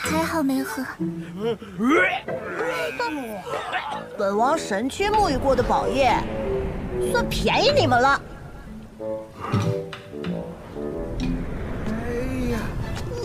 还好没喝。本王神区沐浴过的宝液，算便宜你们了。哎呀，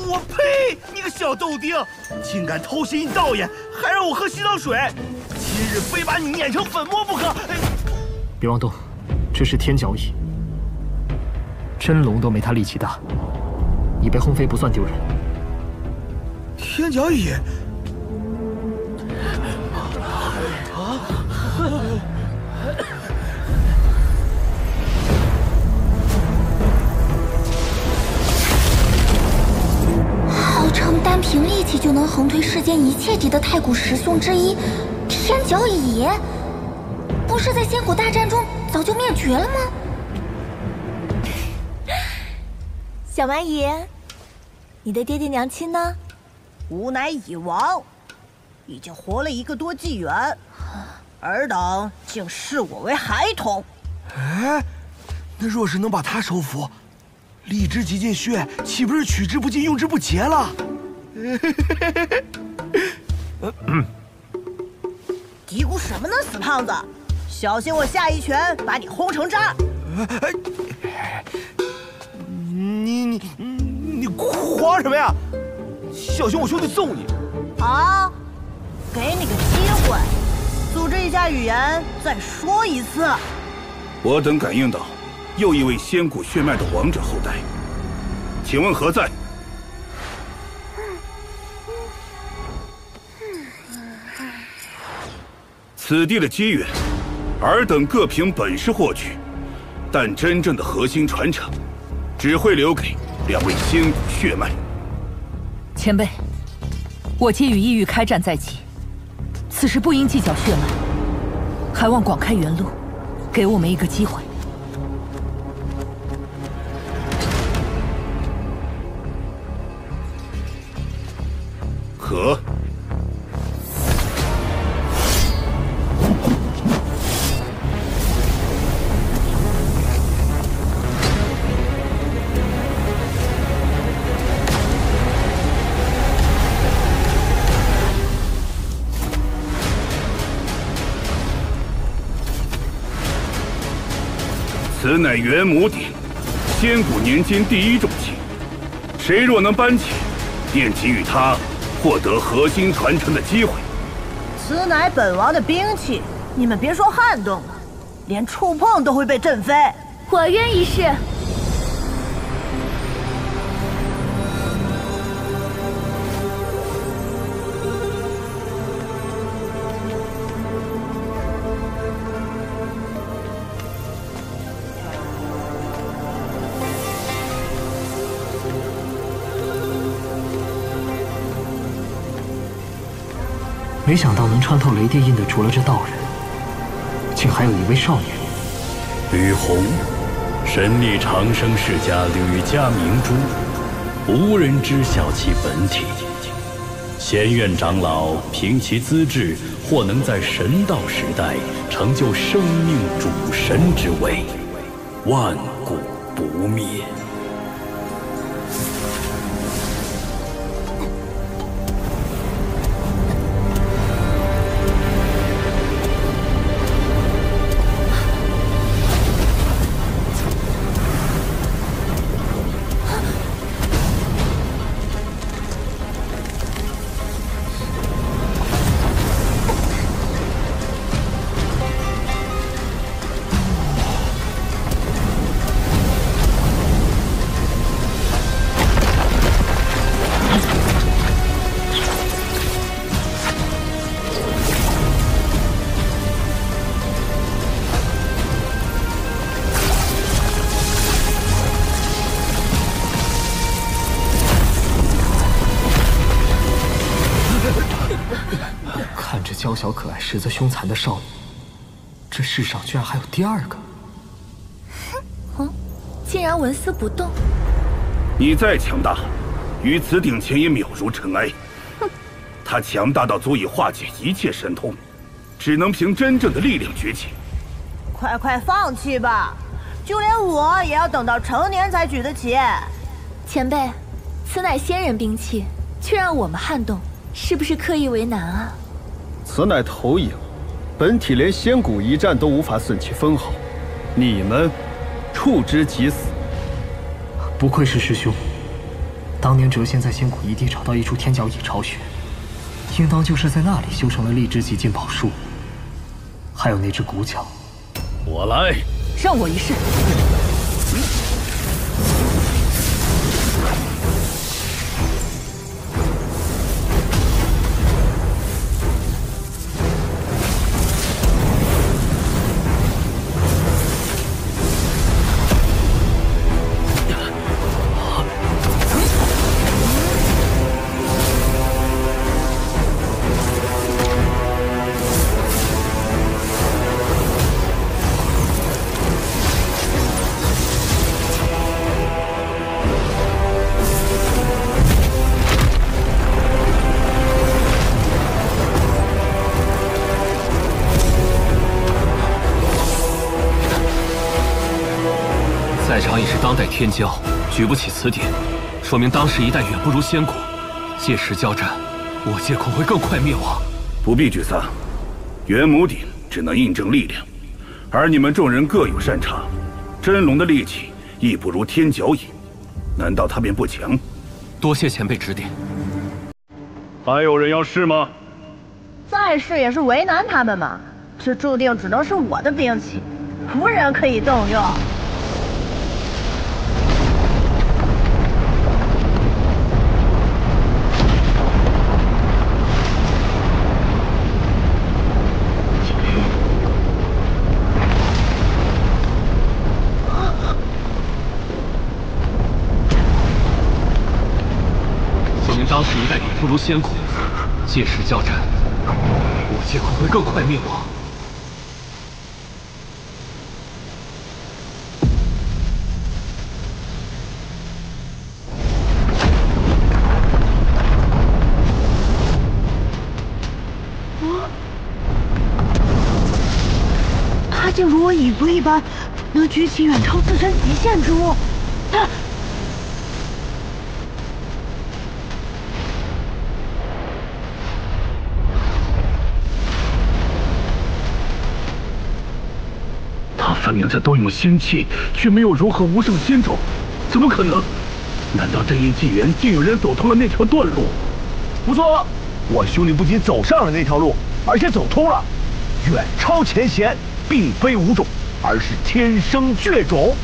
我呸！你个小豆丁，竟敢偷袭道爷，还让我喝洗澡水！今日非把你碾成粉末不可！别妄动，这是天角蚁，真龙都没他力气大，你被轰飞不算丢人。天角蚁。 号称单凭力气就能横推世间一切敌的太古十凶之一，天角蚁，不是在仙古大战中早就灭绝了吗？小蛮蚁，你的爹爹娘亲呢？吾乃蚁王，已经活了1个多纪元，尔等竟视我为孩童。哎，那若是能把他收服，力之极尽血，岂不是取之不尽、用之不竭了？嘀咕什么呢，死胖子！小心我下一拳把你轰成渣！你慌什么呀？小心我兄弟揍你！好，给你个机会，组织一下语言，再说一次。我等感应到又一位仙古血脉的王者后代，请问何在？此地的机缘，尔等各凭本事获取，但真正的核心传承，只会留给2位仙古血脉。前辈，我皆与异域开战在即，此时不应计较血脉，还望广开原路，给我们一个机会。可。 此乃元母鼎，仙古年间第1重器。谁若能搬起，便给予他获得核心传承的机会。此乃本王的兵器，你们别说撼动了，连触碰都会被震飞。我愿一试。没想到能穿透雷电印的，除了这道人，竟还有一位少年。吕红，神力长生世家吕家明珠，无人知晓其本体。仙院长老凭其资质，或能在神道时代成就生命主神之位，万古不灭。 娇小可爱、实则凶残的少女，这世上居然还有第2个！竟然纹丝不动。你再强大，于此鼎前也渺如尘埃。他强大到足以化解一切神通，只能凭真正的力量崛起。快放弃吧，就连我也要等到成年才举得起。前辈，此乃仙人兵器，却让我们撼动，是不是刻意为难啊？此乃投影，本体连仙骨一战都无法损其分毫，你们触之即死。不愧是师兄，当年谪仙在仙谷一地找到一处天角蚁巢穴，应当就是在那里修成了荔枝极境宝术，还有那只骨角。我来，让我一试。在场已是当代天骄，举不起此典，说明当时一代远不如仙谷。届时交战，我界恐会更快灭亡。不必沮丧，元母鼎只能印证力量，而你们众人各有擅长。真龙的力气亦不如天角蚁，难道他便不强？多谢前辈指点。还有人要试吗？再试也是为难他们嘛。这注定只能是我的兵器，无人可以动用。说明当时一代远不如仙谷，届时交战，我界恐会更快灭亡。他竟如我以为一般，能举起远超自身极限之物。他分明在动用仙气，却没有融合无上仙种，怎么可能？难道这一纪元竟有人走通了那条断路？不错，我兄弟不仅走上了那条路，而且走通了。远超前贤，并非无种，而是天生绝种。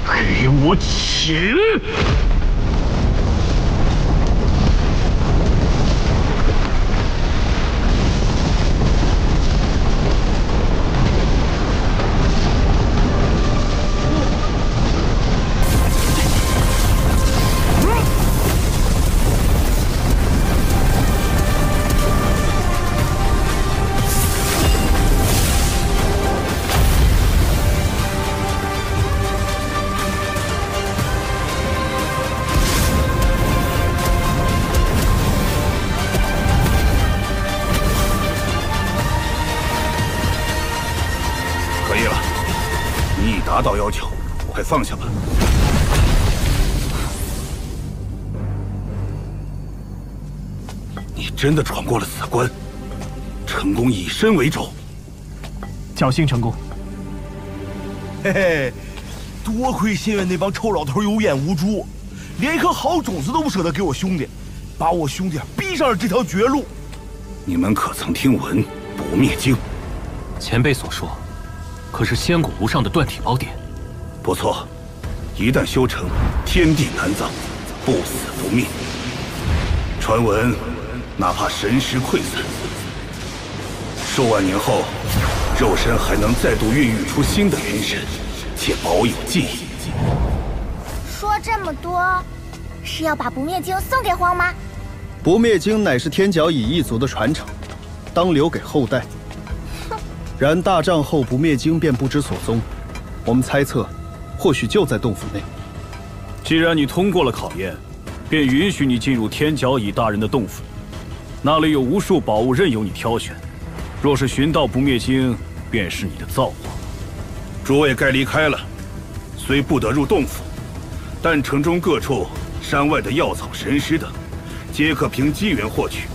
给我起！可以了，你已达到要求，快放下吧。你真的闯过了此关，成功以身为轴，侥幸成功。嘿嘿，多亏仙院那帮臭老头有眼无珠，连一颗好种子都不舍得给我兄弟，把我兄弟逼上了这条绝路。你们可曾听闻不灭经？前辈所说，可是仙谷无上的断体宝典？不错，一旦修成，天地难葬，不死不灭。传闻，哪怕神识溃散，数万年后，肉身还能再度孕育出新的元神，且保有记忆。说这么多，是要把不灭经送给荒吗？不灭经乃是天角蚁一族的传承，当留给后代。然大战后，不灭经便不知所踪。我们猜测，或许就在洞府内。既然你通过了考验，便允许你进入天角蚁大人的洞府。那里有无数宝物任由你挑选。若是寻到不灭经，便是你的造化。诸位该离开了，虽不得入洞府，但城中各处山外的药草、神石等，皆可凭机缘获取，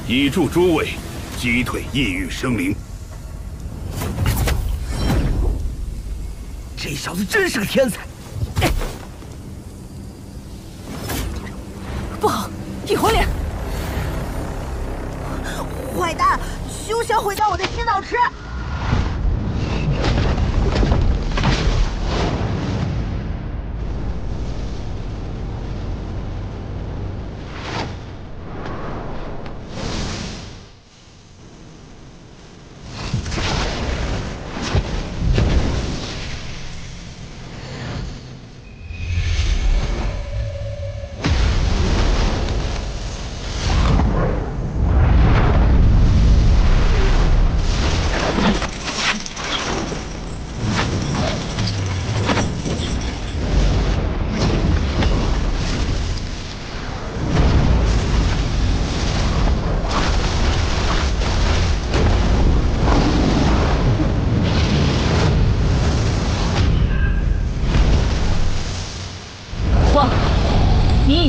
以助诸位击退异域生灵。这小子真是个天才！不好，异火脸！坏蛋，休想毁掉我的洗澡池！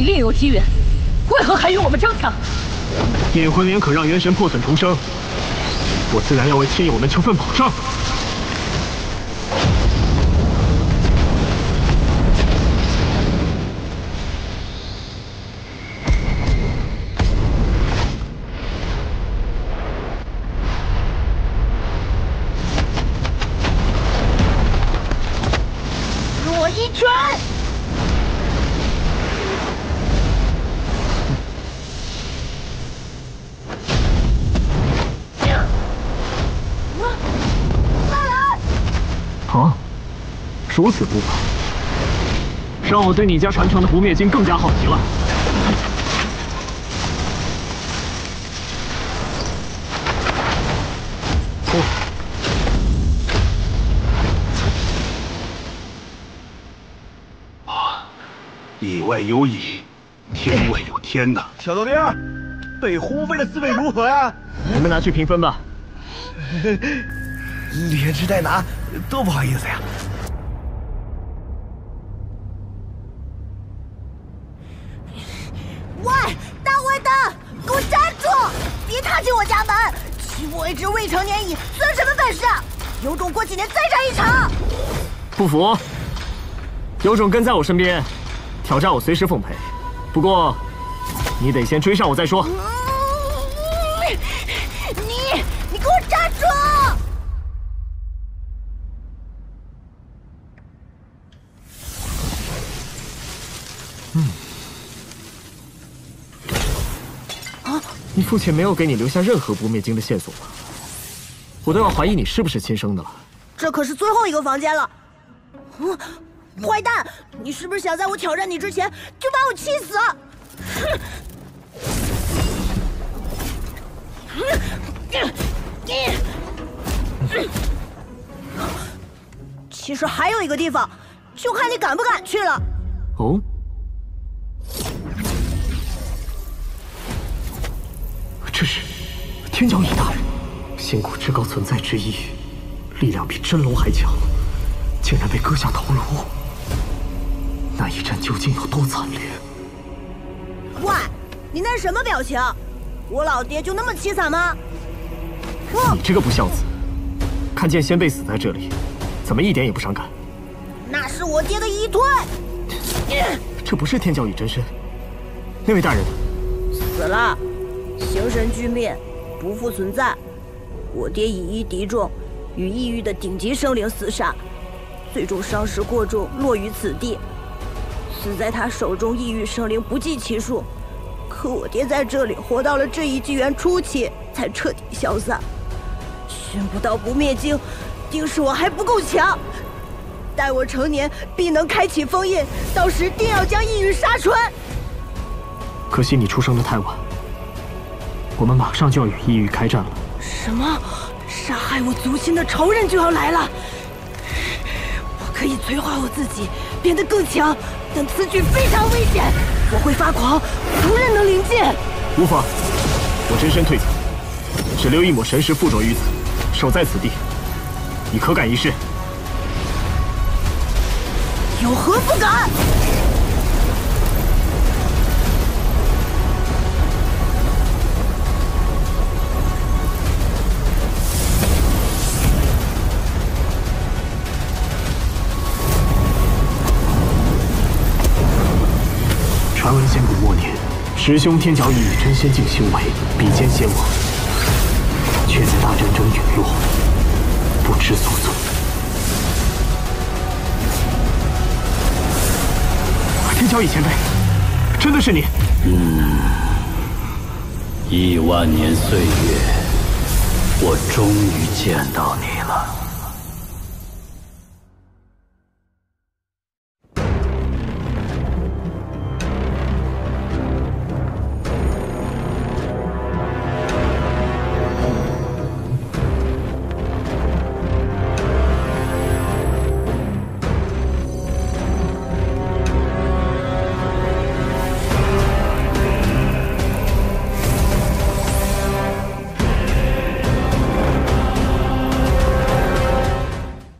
另有机缘，为何还与我们争抢？引魂莲可让元神破损重生，我自然要为亲友们求份保障。我一拳！啊，如此不法，让我对你家传承的不灭经更加好奇了。以外有乙，天外有天呐！小豆丁，被轰飞的滋味如何呀？你们拿去评分吧。连吃带拿，多不好意思呀！喂，大坏蛋，给我站住！别踏进我家门！欺负我一只未成年蚁，算什么本事？有种过几年再战一场！不服？有种跟在我身边，挑战我随时奉陪。不过，你得先追上我再说。你给我站住！你父亲没有给你留下任何不灭经的线索吧？我都要怀疑你是不是亲生的了。这可是最后一个房间了。坏蛋，你是不是想在我挑战你之前就把我气死？其实还有一个地方，就看你敢不敢去了。哦。这是天角蚁大人，仙谷至高存在之一，力量比真龙还强，竟然被割下头颅。那一战究竟有多惨烈？喂，你那是什么表情？我老爹就那么凄惨吗？你这个不孝子，看见先辈死在这里，怎么一点也不伤感？那是我爹的遗推。这不是天角蚁真身，那位大人死了。形神俱灭，不复存在。我爹以一敌众，与异域的顶级生灵厮杀，最终伤势过重，落于此地。死在他手中异域生灵不计其数，可我爹在这里活到了这一纪元初期，才彻底消散。寻不到不灭经，定是我还不够强。待我成年，必能开启封印，到时定要将异域杀穿。可惜你出生的太晚。我们马上就要与异域开战了。什么？杀害我族亲的仇人就要来了？我可以催化我自己，变得更强，但此举非常危险，我会发狂，无人能临近。无妨，我真身退走，只留一抹神石附着于此，守在此地。你可敢一试？有何不敢？师兄天角已以真仙境修为比肩仙王，却在大战中陨落，不知所踪。天角乙前辈，真的是你？1万年岁月，我终于见到你了。